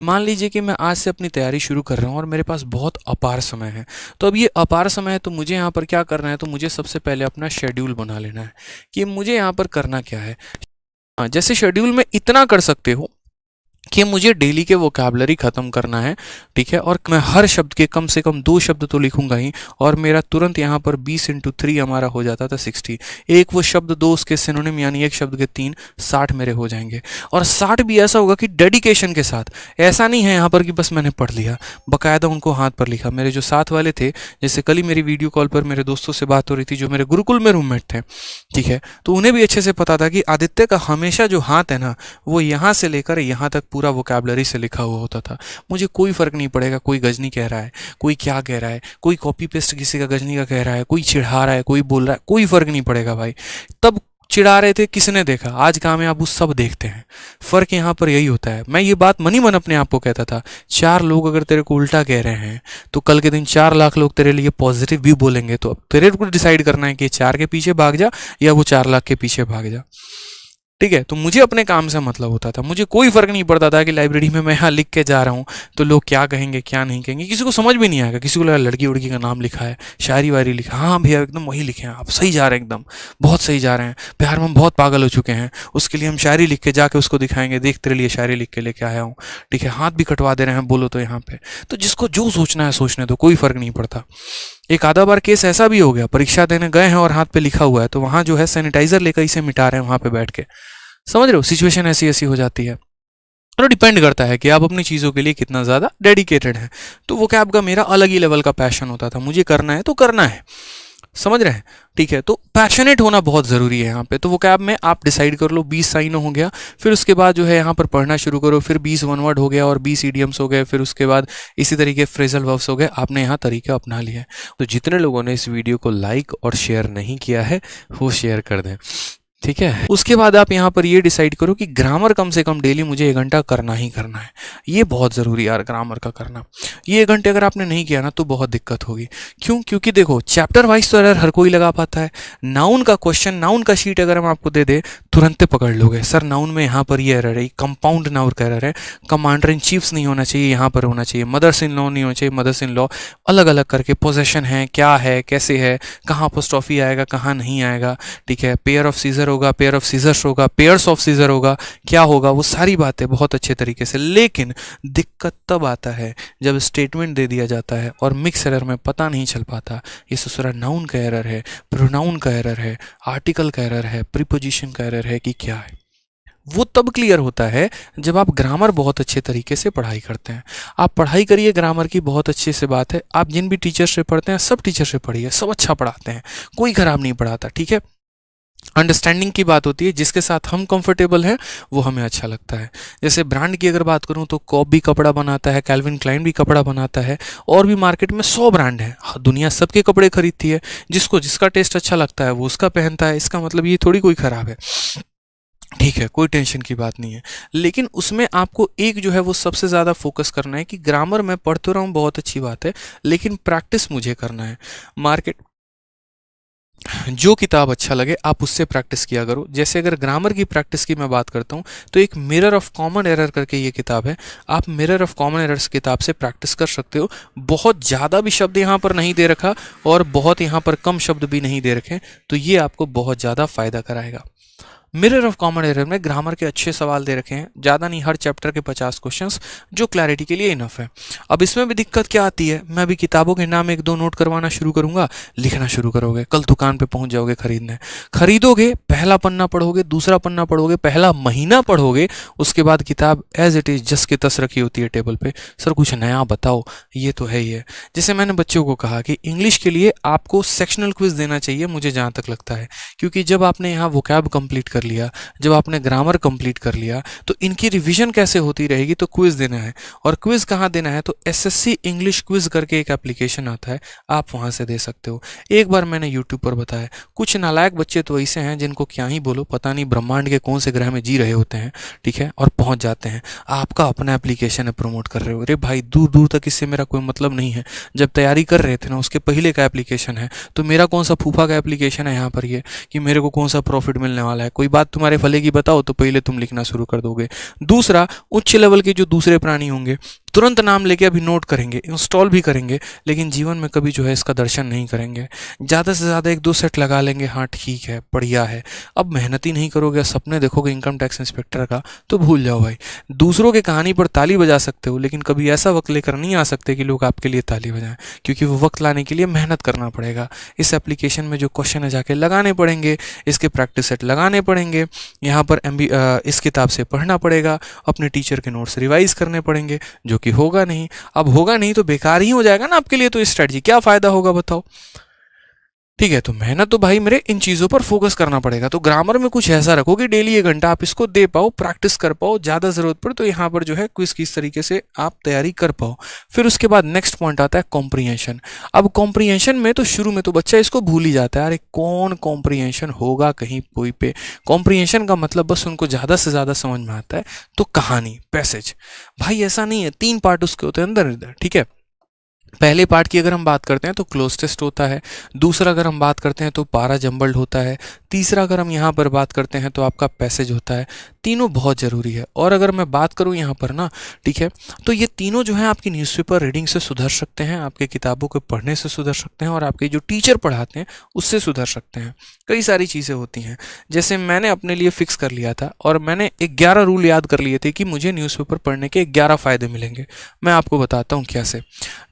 मान लीजिए कि मैं आज से अपनी तैयारी शुरू कर रहा हूँ और मेरे पास बहुत अपार समय है। तो अब ये अपार समय है तो मुझे यहाँ पर क्या करना है, तो मुझे सबसे पहले अपना शेड्यूल बना लेना है कि मुझे यहाँ पर करना क्या है। हाँ, जैसे शेड्यूल में इतना कर सकते हो कि मुझे डेली के वोकैबलरी ख़त्म करना है, ठीक है, और मैं हर शब्द के कम से कम 2 शब्द तो लिखूंगा ही। और मेरा तुरंत यहाँ पर 20 इंटू 3 हमारा हो जाता था 60। एक वो शब्द 2 उसके सिनोनिम यानी एक शब्द के 3, 60 मेरे हो जाएंगे। और 60 भी ऐसा होगा कि डेडिकेशन के साथ। ऐसा नहीं है यहाँ पर कि बस मैंने पढ़ लिया, बाकायदा उनको हाथ पर लिखा। मेरे जो साथ वाले थे, जैसे कल ही मेरी वीडियो कॉल पर मेरे दोस्तों से बात हो रही थी जो मेरे गुरुकुल में रूममेट थे, ठीक है, तो उन्हें भी अच्छे से पता था कि आदित्य का हमेशा जो हाथ है ना, वो यहाँ से लेकर यहाँ तक पूरा वोकैबलरी से लिखा हुआ होता था। मुझे कोई फर्क नहीं पड़ेगा कोई गजनी कह रहा है, कोई क्या कह रहा है, कोई कॉपी पेस्ट किसी का गजनी का कह रहा है, कोई चिढ़ा रहा है, कोई बोल रहा है, कोई फर्क नहीं पड़ेगा भाई। तब चिढ़ा रहे थे, किसने देखा? आज कहाँ में आप उस सब देखते हैं। फर्क यहाँ पर यही होता है। मैं ये बात मनी मन अपने आप को कहता था, 4 लोग अगर तेरे को उल्टा कह रहे हैं तो कल के दिन 4 लाख लोग तेरे लिए पॉजिटिव भी बोलेंगे। तो अब तेरे को डिसाइड करना है कि 4 के पीछे भाग जा या वो 4 लाख के पीछे भाग जा, ठीक है। तो मुझे अपने काम से मतलब होता था, मुझे कोई फर्क नहीं पड़ता था कि लाइब्रेरी में मैं यहाँ लिख के जा रहा हूँ तो लोग क्या कहेंगे क्या नहीं कहेंगे। किसी को समझ भी नहीं आएगा, किसी को लगा लड़की उड़की का नाम लिखा है, शायरी वायरी लिखा, हाँ भैया एकदम वही लिखे हैं, आप सही जा रहे हैं, एकदम बहुत सही जा रहे हैं, प्यार में हम बहुत पागल हो चुके हैं, उसके लिए हम शायरी लिख के जाके उसको दिखाएंगे, देख तेरे लिए शायरी लिख के लेके आया हूँ, ठीक है, हाथ भी कटवा दे रहे हैं बोलो तो यहाँ पे। तो जिसको जो सोचना है सोचने दो, कोई फर्क नहीं पड़ता। एक आधा बार केस ऐसा भी हो गया, परीक्षा देने गए हैं और हाथ पे लिखा हुआ है तो वहां जो है सैनिटाइजर लेकर इसे मिटा रहे हैं वहां पे बैठ के। समझ रहे हो, सिचुएशन ऐसी ऐसी हो जाती है। तो डिपेंड करता है कि आप अपनी चीज़ों के लिए कितना ज़्यादा डेडिकेटेड हैं। तो वो कैब का मेरा अलग ही लेवल का पैशन होता था, मुझे करना है तो करना है, समझ रहे हैं, ठीक है। तो पैशनेट होना बहुत ज़रूरी है यहाँ पे। तो वो कैब में आप डिसाइड कर लो 20 साइनो हो गया, फिर उसके बाद जो है यहाँ पर पढ़ना शुरू करो, फिर 20 वन वर्ड हो गया और 20 ईडियम्स हो गए, फिर उसके बाद इसी तरीके फ्रेजल वर्ब्स हो गए। आपने यहाँ तरीका अपना लिया है। तो जितने लोगों ने इस वीडियो को लाइक और शेयर नहीं किया है वो शेयर कर दें, ठीक है। उसके बाद आप यहाँ पर ये डिसाइड करो कि ग्रामर कम से कम डेली मुझे 1 घंटा करना ही करना है। ये बहुत ज़रूरी है यार, ग्रामर का करना। ये 1 घंटे अगर आपने नहीं किया ना तो बहुत दिक्कत होगी। क्यों? क्योंकि देखो चैप्टर वाइज तो एरर हर कोई लगा पाता है। नाउन का क्वेश्चन, नाउन का शीट अगर हम आपको दे दे तुरंत पकड़ लोगे, सर नाउन में यहाँ पर ये एरर है, कंपाउंड नाउन का एरर है, कमांडर इन चीफ्स नहीं होना चाहिए, यहाँ पर होना चाहिए, मदर्स इन लॉ नहीं होना चाहिए, मदर्स इन लॉ, अलग अलग करके पोजेशन है, क्या है, कैसे है, कहाँ अपोस्ट्रोफी आएगा, कहाँ नहीं आएगा, ठीक है, पेयर ऑफ सीजर होगा, पेयर ऑफ सीजर्स होगा, पेयर्स ऑफ सीजर होगा, क्या होगा, वो सारी बातें बहुत अच्छे तरीके से। लेकिन दिक्कत तब आता है जब स्टेटमेंट दे दिया जाता है और मिक्स एरर में पता नहीं चल पाता ये ससुरा नाउन का एरर है, प्रोनाउन का एरर है, आर्टिकल का एरर है, प्रीपोजिशन का एरर है कि क्या है। वो तब क्लियर होता है जब आप ग्रामर बहुत अच्छे तरीके से पढ़ाई करते हैं। आप पढ़ाई करिए ग्रामर की, बहुत अच्छे से बात है। आप जिन भी टीचर से पढ़ते हैं सब टीचर से पढ़िए, सब अच्छा पढ़ाते हैं, कोई खराब नहीं पढ़ाता, ठीक है। अंडरस्टैंडिंग की बात होती है, जिसके साथ हम कंफर्टेबल हैं वो हमें अच्छा लगता है। जैसे ब्रांड की अगर बात करूं तो कॉप भी कपड़ा बनाता है, कैल्विन क्लाइन भी कपड़ा बनाता है, और भी मार्केट में 100 ब्रांड है, दुनिया सबके कपड़े खरीदती है, जिसको जिसका टेस्ट अच्छा लगता है वो उसका पहनता है। इसका मतलब ये थोड़ी कोई खराब है, ठीक है, कोई टेंशन की बात नहीं है। लेकिन उसमें आपको एक जो है वो सबसे ज़्यादा फोकस करना है कि ग्रामर मैं पढ़ तो रहा हूँ बहुत अच्छी बात है, लेकिन प्रैक्टिस मुझे करना है। मार्केट जो किताब अच्छा लगे आप उससे प्रैक्टिस किया करो। जैसे अगर ग्रामर की प्रैक्टिस की मैं बात करता हूँ तो एक मिरर ऑफ कॉमन एरर करके ये किताब है, आप मिरर ऑफ कॉमन एरर्स किताब से प्रैक्टिस कर सकते हो। बहुत ज़्यादा भी शब्द यहाँ पर नहीं दे रखा और बहुत यहाँ पर कम शब्द भी नहीं दे रखे, तो ये आपको बहुत ज़्यादा फायदा कराएगा। मिरर ऑफ कॉमन एरर में ग्रामर के अच्छे सवाल दे रखे हैं, ज़्यादा नहीं, हर चैप्टर के 50 क्वेश्चंस, जो क्लैरिटी के लिए इनफ है। अब इसमें भी दिक्कत क्या आती है, मैं अभी किताबों के नाम 1-2 नोट करवाना शुरू करूंगा, लिखना शुरू करोगे, कल दुकान पे पहुंच जाओगे खरीदने, खरीदोगे, पहला पन्ना पढ़ोगे, दूसरा पन्ना पढ़ोगे, पहला महीना पढ़ोगे, उसके बाद किताब एज इट इज़ जस के तस रखी होती है टेबल पे, सर कुछ नया बताओ, ये तो है ही है। जैसे मैंने बच्चों को कहा कि इंग्लिश के लिए आपको सेक्शनल क्विज देना चाहिए, मुझे जहाँ तक लगता है, क्योंकि जब आपने यहाँ वोकैब कंप्लीट कर लिया, जब आपने ग्रामर कंप्लीट कर लिया, तो इनकी रिवीजन कैसे होती रहेगी, तो क्विज देना है। और क्विज कहाँ देना है, तो एसएससी इंग्लिश क्विज करके एक एप्लीकेशन आता है, आप वहां से दे सकते हो। एक बार मैंने यूट्यूब पर बताया, कुछ नालायक बच्चे तो ऐसे हैं जिनको क्या ही बोलो, पता नहीं ब्रह्मांड के कौन से ग्रह में जी रहे होते हैं, ठीक है, और पहुंच जाते हैं। आपका अपना एप्लीकेशन है, प्रमोट कर रहे हो, अरे भाई दूर दूर तक इससे मेरा कोई मतलब नहीं है। जब तैयारी कर रहे थे ना उसके पहले का एप्लीकेशन है, तो मेरा कौन सा फूफा का एप्लीकेशन है यहाँ पर ये कि मेरे को कौन सा प्रॉफिट मिलने वाला है, कोई कोई बात तुम्हारे भले की बताओ तो पहले तुम लिखना शुरू कर दोगे। दूसरा, उच्च लेवल के जो दूसरे प्राणी होंगे तुरंत नाम लेके अभी नोट करेंगे, इंस्टॉल भी करेंगे, लेकिन जीवन में कभी जो है इसका दर्शन नहीं करेंगे। ज़्यादा से ज़्यादा 1-2 सेट लगा लेंगे, हाँ ठीक है बढ़िया है। अब मेहनत ही नहीं करोगे, सपने देखोगे इनकम टैक्स इंस्पेक्टर का, तो भूल जाओ भाई। दूसरों की कहानी पर ताली बजा सकते हो, लेकिन कभी ऐसा वक्त लेकर नहीं आ सकते कि लोग आपके लिए ताली बजाएं, क्योंकि वो वक्त लाने के लिए मेहनत करना पड़ेगा। इस एप्लीकेशन में जो क्वेश्चन है जाके लगाने पड़ेंगे, इसके प्रैक्टिस सेट लगाने पड़ेंगे, यहाँ पर इस किताब से पढ़ना पड़ेगा, अपने टीचर के नोट्स रिवाइज करने पड़ेंगे, जो कि होगा नहीं। अब होगा नहीं तो बेकार ही हो जाएगा ना आपके लिए, तो इस स्ट्रेटजी क्या फायदा होगा बताओ। ठीक है, तो मेहनत तो भाई मेरे इन चीज़ों पर फोकस करना पड़ेगा। तो ग्रामर में कुछ ऐसा रखो कि डेली 1 घंटा आप इसको दे पाओ, प्रैक्टिस कर पाओ, ज़्यादा ज़रूरत पड़े तो यहाँ पर जो है क्विज किस तरीके से आप तैयारी कर पाओ। फिर उसके बाद नेक्स्ट पॉइंट आता है कॉम्प्रिहेंशन। अब कॉम्प्रिहेंशन में तो शुरू में तो बच्चा इसको भूल ही जाता है, अरे कौन कॉम्प्रिहेंशन होगा कहीं कोई पे। कॉम्प्रिहेंशन का मतलब बस उनको ज़्यादा से ज़्यादा समझ में आता है तो कहानी, पैसेज। भाई ऐसा नहीं है, 3 पार्ट उसके होते हैं अंदर इधर, ठीक है। पहले पार्ट की अगर हम बात करते हैं तो क्लोज टेस्ट होता है, दूसरा अगर हम बात करते हैं तो पारा जंबल्ड होता है, तीसरा अगर हम यहाँ पर बात करते हैं तो आपका पैसेज होता है। तीनों बहुत ज़रूरी है। और अगर मैं बात करूँ यहाँ पर ना, ठीक है, तो ये तीनों जो है आपकी न्यूज़पेपर रीडिंग से सुधर सकते हैं, आपके किताबों के पढ़ने से सुधर सकते हैं, और आपके जो टीचर पढ़ाते हैं उससे सुधर सकते हैं। कई सारी चीज़ें होती हैं, जैसे मैंने अपने लिए फिक्स कर लिया था और मैंने 11 रूल याद कर लिए थे कि मुझे न्यूज़पेपर पढ़ने के 11 फ़ायदे मिलेंगे। मैं आपको बताता हूँ कैसे।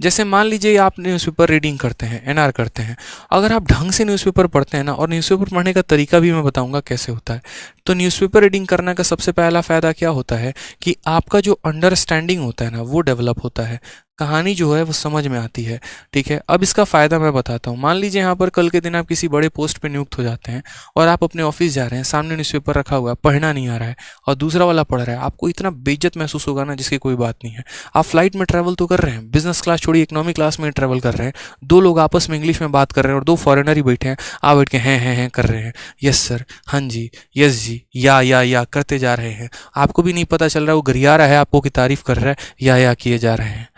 जैसे मान लीजिए आप न्यूज़पेपर रीडिंग करते हैं, एनआर करते हैं, अगर आप ढंग से न्यूज़पेपर पढ़ते हैं ना, और न्यूज़पेपर पढ़ने का तरीका भी मैं बताऊंगा कैसे होता है, तो न्यूज़पेपर रीडिंग करने का सबसे पहला फ़ायदा क्या होता है कि आपका जो अंडरस्टैंडिंग होता है ना वो डेवलप होता है, कहानी जो है वो समझ में आती है। ठीक है, अब इसका फ़ायदा मैं बताता हूँ। मान लीजिए यहाँ पर कल के दिन आप किसी बड़े पोस्ट पे नियुक्त हो जाते हैं और आप अपने ऑफिस जा रहे हैं, सामने न्यूज़पेपर रखा हुआ है, पढ़ना नहीं आ रहा है और दूसरा वाला पढ़ रहा है, आपको इतना बेइज्जत महसूस होगा ना जिसकी कोई बात नहीं है। आप फ्लाइट में ट्रैवल तो कर रहे हैं, बिजनेस क्लास छोड़िए इकोनॉमी क्लास में ट्रैवल कर रहे हैं, 2 लोग आपस में इंग्लिश में बात कर रहे हैं और 2 फॉरेनर ही बैठे हैं, आप बैठ के हैं कर रहे हैं, यस सर, हाँ जी, यस जी, या करते जा रहे हैं, आपको भी नहीं पता चल रहा वो गरिया रहा है आपको की तारीफ कर रहा है, या किए जा रहे हैं।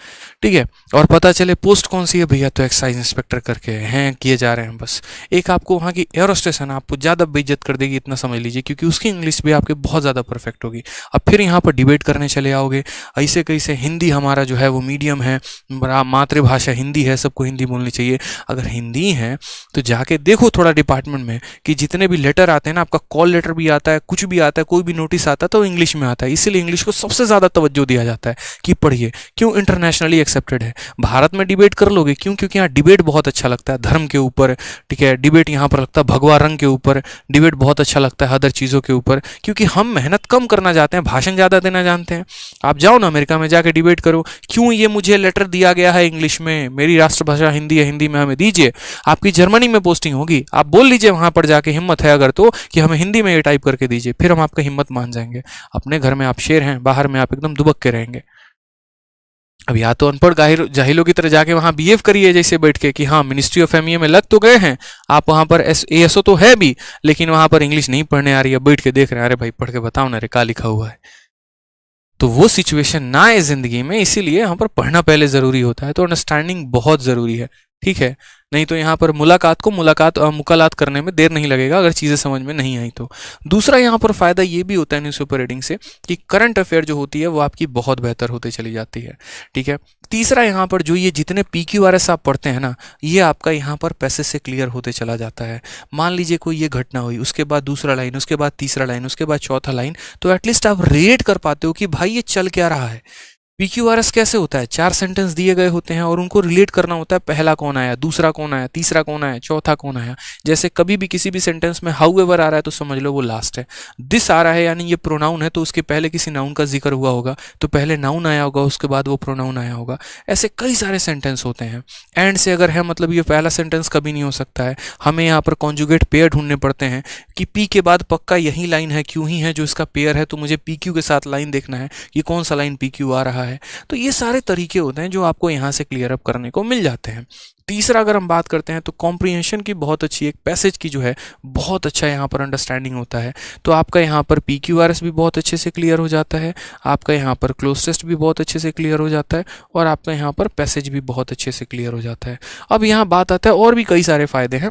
ठीक है, और पता चले पोस्ट कौन सी है भैया, तो एक्साइज इंस्पेक्टर करके हैं किए जा रहे हैं बस। एक आपको वहाँ की एयरोस्टेस है ना, आपको ज़्यादा बेइज्जत कर देगी, इतना समझ लीजिए, क्योंकि उसकी इंग्लिश भी आपके बहुत ज़्यादा परफेक्ट होगी। अब फिर यहाँ पर डिबेट करने चले आओगे, ऐसे कैसे, हिंदी हमारा जो है वो मीडियम है, मातृभाषा हिंदी है, सबको हिंदी बोलनी चाहिए। अगर हिंदी है तो जाके देखो थोड़ा डिपार्टमेंट में कि जितने भी लेटर आते हैं ना, आपका कॉल लेटर भी आता है, कुछ भी आता है, कोई भी नोटिस आता है तो इंग्लिश में आता है, इसीलिए इंग्लिश को सबसे ज़्यादा तवज्जो दिया जाता है कि पढ़िए। क्यों? इंटरनेशनली एक्सेप्टेड है। भारत में डिबेट कर लोगे, क्यों? क्योंकि यहाँ डिबेट बहुत अच्छा लगता है धर्म के ऊपर, ठीक है, डिबेट यहाँ पर लगता है भगवा रंग के ऊपर, डिबेट बहुत अच्छा लगता है अदर चीज़ों के ऊपर, क्योंकि हम मेहनत कम करना चाहते हैं, भाषण ज़्यादा देना जानते हैं। आप जाओ ना अमेरिका में जाके डिबेट करो, क्यों ये मुझे लेटर दिया गया है इंग्लिश में, मेरी राष्ट्रभाषा हिंदी है, हिंदी में हमें दीजिए। आपकी जर्मनी में पोस्टिंग होगी, आप बोल लीजिए वहाँ पर जाके, हिम्मत है अगर तो, कि हमें हिंदी में ये टाइप करके दीजिए, फिर हम आपका हिम्मत मान जाएंगे। अपने घर में आप शेर हैं, बाहर में आप एकदम दुबक के रहेंगे। अब या तो अनपढ़ जाहिलों की तरह जाके वहाँ बिहेव करिए जैसे बैठ के कि हाँ मिनिस्ट्री ऑफ एमईए में लग तो गए हैं आप, वहाँ पर एएसओ तो है भी, लेकिन वहाँ पर इंग्लिश नहीं पढ़ने आ रही है, बैठ के देख रहे हैं, अरे भाई पढ़ के बताओ ना रे क्या लिखा हुआ है। तो वो सिचुएशन ना आए जिंदगी में, इसीलिए यहाँ पर पढ़ना पहले जरूरी होता है, तो अंडरस्टैंडिंग बहुत जरूरी है। ठीक है, नहीं तो यहाँ पर मुलाकात करने में देर नहीं लगेगा अगर चीज़ें समझ में नहीं आई तो। दूसरा यहाँ पर फायदा ये भी होता है न्यूज़पेपर रीडिंग से कि करंट अफेयर जो होती है वो आपकी बहुत बेहतर होती चली जाती है। ठीक है, तीसरा यहाँ पर जो ये जितने PQRS आप पढ़ते हैं ना, ये आपका यहाँ पर पैसेज से क्लियर होते चला जाता है। मान लीजिए कोई ये घटना हुई, उसके बाद दूसरा लाइन, उसके बाद तीसरा लाइन, उसके बाद चौथा लाइन, तो एटलीस्ट आप रेट कर पाते हो कि भाई ये चल क्या रहा है। PQRS कैसे होता है, 4 सेंटेंस दिए गए होते हैं और उनको रिलेट करना होता है, पहला कौन आया, दूसरा कौन आया, तीसरा कौन आया, चौथा कौन आया। जैसे कभी भी किसी भी सेंटेंस में हाउएवर आ रहा है तो समझ लो वो लास्ट है, दिस आ रहा है यानी ये प्रोनाउन है तो उसके पहले किसी नाउन का जिक्र हुआ होगा, तो पहले नाउन आया होगा उसके बाद वो प्रोनाउन आया होगा। ऐसे कई सारे सेंटेंस होते हैं। एंड से अगर है मतलब ये पहला सेंटेंस कभी नहीं हो सकता है, हमें यहाँ पर कॉन्जुगेट पेयर ढूंढने पड़ते हैं कि पी के बाद पक्का यही लाइन है, क्यों ही है जो इसका पेयर है, तो मुझे PQ के साथ लाइन देखना है कि कौन सा लाइन PQ आ रहा है। तो ये सारे तरीके होते हैं जो आपको यहाँ से क्लियर अप करने को मिल जाते हैं। तीसरा अगर हम बात करते हैं तो कॉम्प्रिहेंशन की बहुत अच्छी, एक पैसेज की जो है बहुत अच्छा यहाँ पर अंडरस्टैंडिंग होता है, तो आपका यहाँ पर PQRS भी बहुत अच्छे से क्लियर हो जाता है, आपका यहाँ पर क्लोज टेस्ट भी बहुत अच्छे से क्लियर हो जाता है, और आपका यहाँ पर पैसेज भी बहुत अच्छे से क्लियर हो जाता है। अब यहाँ बात आता है और भी कई सारे फायदे हैं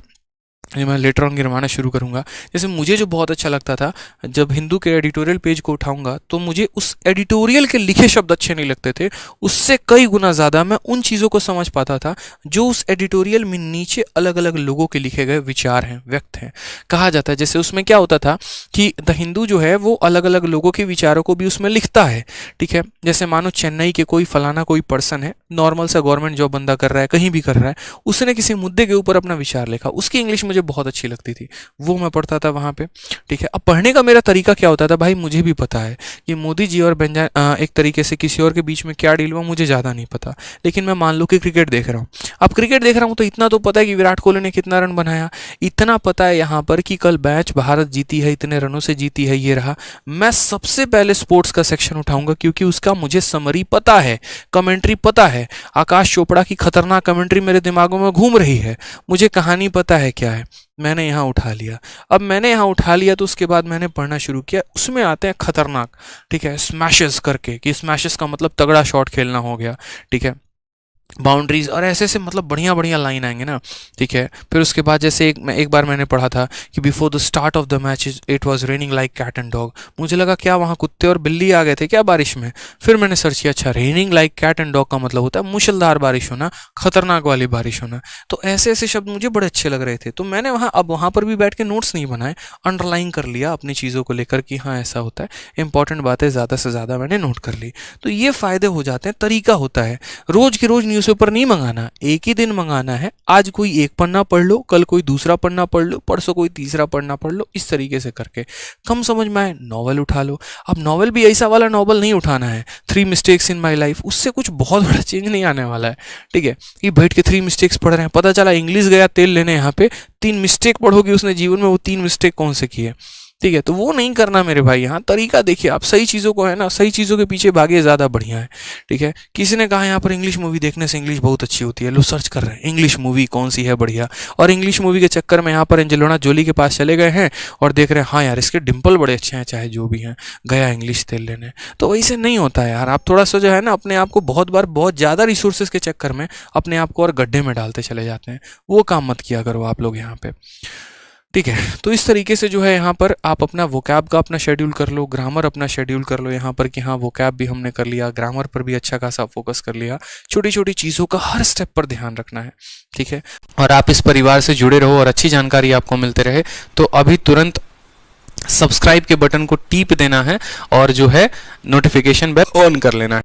ये मैं लेटर ऑन गिरवाना शुरू करूँगा। जैसे मुझे जो बहुत अच्छा लगता था, जब हिंदू के एडिटोरियल पेज को उठाऊंगा तो मुझे उस एडिटोरियल के लिखे शब्द अच्छे नहीं लगते थे, उससे कई गुना ज़्यादा मैं उन चीज़ों को समझ पाता था जो उस एडिटोरियल में नीचे अलग अलग लोगों के लिखे गए विचार हैं, व्यक्त हैं। कहा जाता है जैसे उसमें क्या होता था कि द हिंदू जो है वो अलग अलग लोगों के विचारों को भी उसमें लिखता है, ठीक है। जैसे मानो चेन्नई के कोई फलाना कोई पर्सन है, नॉर्मल सा गवर्नमेंट जॉब बंदा कर रहा है, कहीं भी कर रहा है, उसने किसी मुद्दे के ऊपर अपना विचार लिखा, उसकी इंग्लिश मुझे बहुत अच्छी लगती थी, वो मैं पढ़ता था वहाँ पे, ठीक है। अब पढ़ने का मेरा तरीका क्या होता था भाई, मुझे भी पता है कि मोदी जी और एक तरीके से किसी और के बीच में क्या डील हुआ मुझे ज़्यादा नहीं पता, लेकिन मैं मान लो कि क्रिकेट देख रहा हूँ। अब क्रिकेट देख रहा हूँ तो इतना तो पता है कि विराट कोहली ने कितना रन बनाया, इतना पता है यहाँ पर कि कल मैच भारत जीती है, इतने रनों से जीती है, ये रहा। मैं सबसे पहले स्पोर्ट्स का सेक्शन उठाऊंगा क्योंकि उसका मुझे समरी पता है, कमेंट्री पता है। आकाश चोपड़ा की खतरनाक कमेंट्री मेरे दिमागों में घूम रही है, मुझे कहानी पता है क्या है, मैंने यहाँ उठा लिया। अब मैंने यहाँ उठा लिया तो उसके बाद मैंने पढ़ना शुरू किया। उसमें आते हैं खतरनाक, ठीक है, स्मैशेस करके, कि स्मैशेस का मतलब तगड़ा शॉट खेलना हो गया, ठीक है, बाउंड्रीज और ऐसे ऐसे मतलब बढ़िया बढ़िया लाइन आएंगे ना, ठीक है। फिर उसके बाद जैसे एक बार मैंने पढ़ा था कि before the start of the match it was raining like cat and dog. मुझे लगा क्या वहाँ कुत्ते और बिल्ली आ गए थे क्या बारिश में। फिर मैंने सर्च किया, अच्छा raining like cat and dog का मतलब होता है मूसलाधार बारिश होना, खतरनाक वाली बारिश होना। तो ऐसे ऐसे शब्द मुझे बड़े अच्छे लग रहे थे, तो मैंने वहाँ पर भी बैठ के नोट्स नहीं बनाए, अंडरलाइन कर लिया अपनी चीज़ों को लेकर कि हाँ ऐसा होता है, इंपॉर्टेंट बातें ज़्यादा से ज़्यादा मैंने नोट कर ली। तो ये फ़ायदे हो जाते हैं, तरीका होता है। रोज़ के रोज़ न्यूज़पेपर नहीं मंगाना, एक ही दिन मंगाना है। आज कोई एक पन्ना पढ़ लो, कल कोई दूसरा पन्ना पढ़ लो, परसों कोई तीसरा पन्ना पढ़ लो, इस तरीके से करके कम समझ में आए नॉवल उठा लो। अब नॉवल भी ऐसा वाला नॉवल नहीं उठाना है 3 मिस्टेक्स इन माय लाइफ, उससे कुछ बहुत बड़ा चेंज नहीं आने वाला है, ठीक है। कि बैठ के 3 मिस्टेक्स पढ़ रहे हैं, पता चला इंग्लिश गया तेल लेने, यहाँ पे 3 मिस्टेक पढ़ोगे उसने जीवन में, वो 3 मिस्टेक कौन से किए, ठीक है। तो वो नहीं करना मेरे भाई। यहाँ तरीका देखिए, आप सही चीज़ों को है ना, सही चीज़ों के पीछे भागे ज़्यादा बढ़िया है, ठीक है। किसी ने कहा यहाँ पर इंग्लिश मूवी देखने से इंग्लिश बहुत अच्छी होती है, लो सर्च कर रहे हैं इंग्लिश मूवी कौन सी है बढ़िया, और इंग्लिश मूवी के चक्कर में यहाँ पर एंजेलिना जोली के पास चले गए हैं और देख रहे हैं हाँ यार इसके डिम्पल बड़े अच्छे हैं, चाहे जो भी हैं, गया इंग्लिश तेल लेने। तो वैसे नहीं होता है यार, आप थोड़ा सा जो है ना अपने आप को बहुत बार बहुत ज़्यादा रिसोर्सेज के चक्कर में अपने आप को और गड्ढे में डालते चले जाते हैं, वो काम मत किया करो आप लोग यहाँ पे, ठीक है। तो इस तरीके से जो है यहाँ पर आप अपना वोकैब का अपना शेड्यूल कर लो, ग्रामर अपना शेड्यूल कर लो यहाँ पर कि हाँ वोकैब भी हमने कर लिया, ग्रामर पर भी अच्छा खासा फोकस कर लिया, छोटी छोटी चीज़ों का हर स्टेप पर ध्यान रखना है, ठीक है। और आप इस परिवार से जुड़े रहो और अच्छी जानकारी आपको मिलते रहे, तो अभी तुरंत सब्सक्राइब के बटन को टीप देना है और जो है नोटिफिकेशन बेल ऑन कर लेना है।